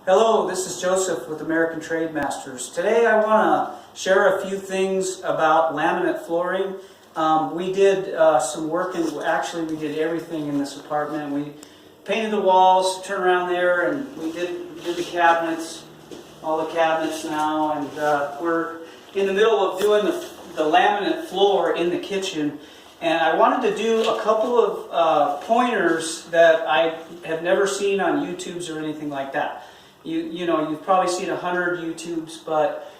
Hello, this is Joseph with American Trade Masters. Today I want to share a few things about laminate flooring. We did some work, and actually we did everything in this apartment. We painted the walls, turned around there, and we did the cabinets, all the cabinets now, and we're in the middle of doing the laminate floor in the kitchen. And I wanted to do a couple of pointers that I have never seen on YouTubes or anything like that. You know, you've probably seen 100 YouTubes, but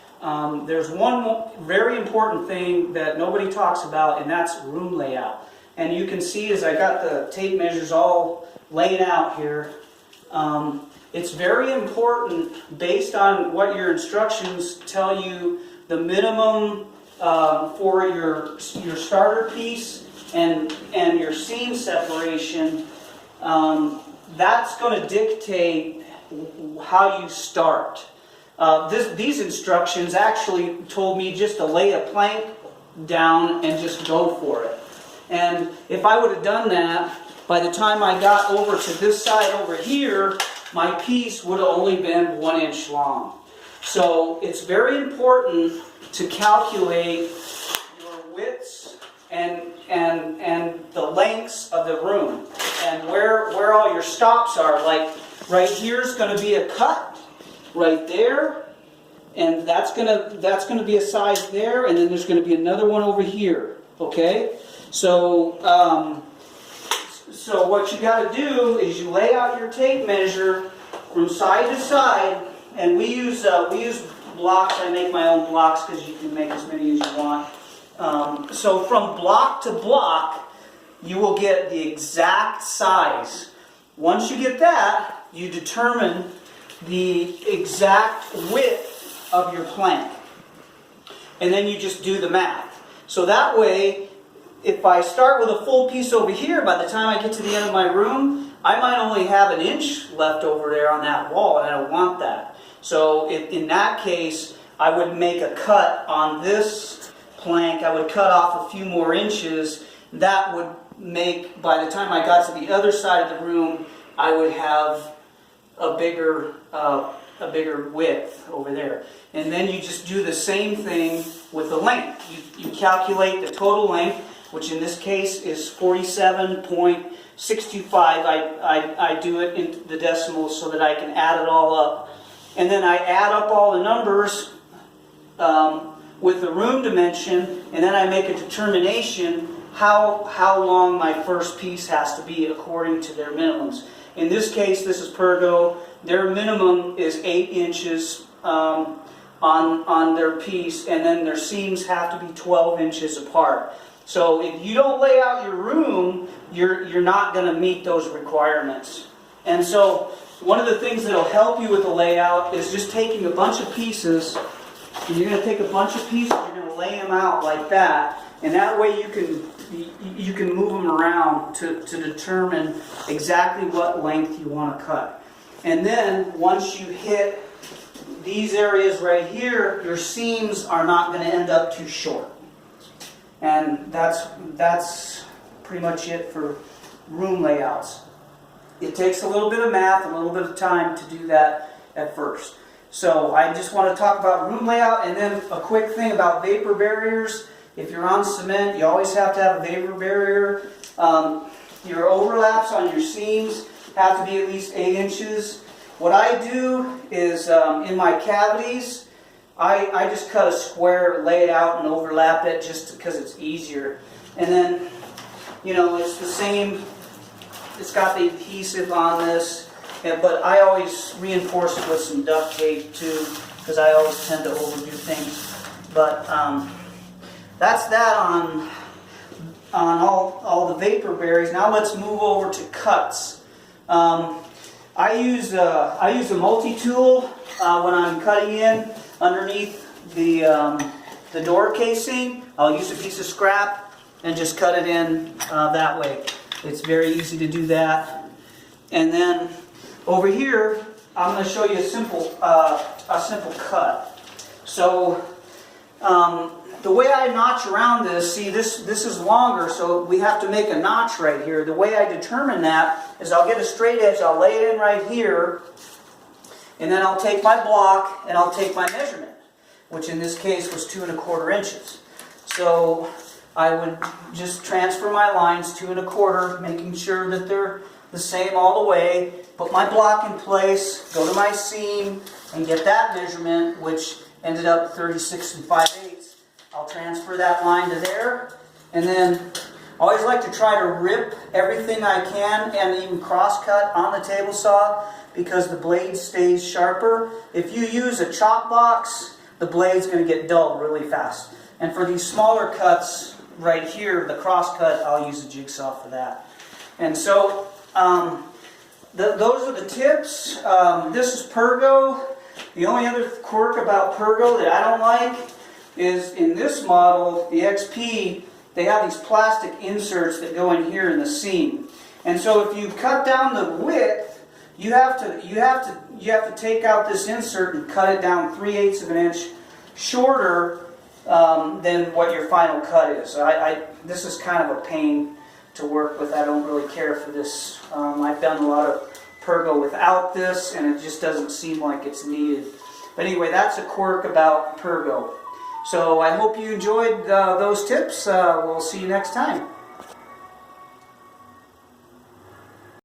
there's one very important thing that nobody talks about, and that's room layout. And you can see as I got the tape measures all laid out here, it's very important based on what your instructions tell you the minimum for your starter piece and your seam separation. That's going to dictate how you start. These instructions actually told me just to lay a plank down and just go for it. And if I would have done that, by the time I got over to this side over here, my piece would have only been 1 inch long. So it's very important to calculate your widths and the lengths of the room and where all your stops are. Like right here is going to be a cut right there, and that's going to be a size there, and then there's going to be another one over here. Okay, so so what you got to do is you lay out your tape measure from side to side, and we use blocks. I make my own blocks because you can make as many as you want. So from block to block, you will get the exact size. Once you get that, you determine the exact width of your plank. And then you just do the math. So that way, if I start with a full piece over here, by the time I get to the end of my room, I might only have 1 inch left over there on that wall, and I don't want that. So in that case, I would make a cut on this plank. I would cut off a few more inches. That would make, by the time I got to the other side of the room, I would have a bigger width over there. And then you just do the same thing with the length. You calculate the total length, which in this case is 47.625. I do it in the decimals so that I can add it all up. And then I add up all the numbers with the room dimension, and then I make a determination how long my first piece has to be according to their minimums. In this case, this is Pergo. Their minimum is 8 inches on their piece, and then their seams have to be 12 inches apart. So if you don't lay out your room, you're not going to meet those requirements. And so one of the things that will help you with the layout is just taking a bunch of pieces, and you're going to take a bunch of pieces, you're going to lay them out like that, and that way you can move them around to determine exactly what length you want to cut. And then once you hit these areas right here, your seams are not going to end up too short. And that's pretty much it for room layouts. It takes a little bit of math, a little bit of time to do that at first. So I just want to talk about room layout, and then a quick thing about vapor barriers. If you're on cement, you always have to have a vapor barrier. Your overlaps on your seams have to be at least 8 inches. What I do is in my cavities, I just cut a square, lay it out, and overlap it just because it's easier. And then, you know, it's the same. It's got the adhesive on this, but I always reinforce it with some duct tape too, because I always tend to overdo things. But that's that on all the vapor barriers. Now let's move over to cuts. I use a multi-tool when I'm cutting in underneath the door casing. I'll use a piece of scrap and just cut it in that way. It's very easy to do that. And then over here, I'm going to show you a simple cut. So the way I notch around this, see this is longer, so we have to make a notch right here. The way I determine that is I'll get a straight edge, I'll lay it in right here, And then I'll take my block and I'll take my measurement, which in this case was 2 1/4 inches. So I would just transfer my lines 2 1/4, making sure that they're the same all the way, put my block in place, go to my seam, and get that measurement, which ended up 36 5/8. I'll transfer that line to there, and then I always like to try to rip everything I can and even cross-cut on the table saw because the blade stays sharper. If you use a chop box, the blade's going to get dulled really fast. And for these smaller cuts right here, the cross-cut, I'll use a jigsaw for that. And so those are the tips. This is Pergo. The only other quirk about Pergo that I don't like is in this model, the XP, they have these plastic inserts that go in here in the seam. And so if you cut down the width, you have to take out this insert and cut it down 3/8 of an inch shorter than what your final cut is. This is kind of a pain to work with. I don't really care for this. I've done a lot of Pergo without this, and it just doesn't seem like it's needed. But anyway, that's a quirk about Pergo. So I hope you enjoyed those tips. We'll see you next time.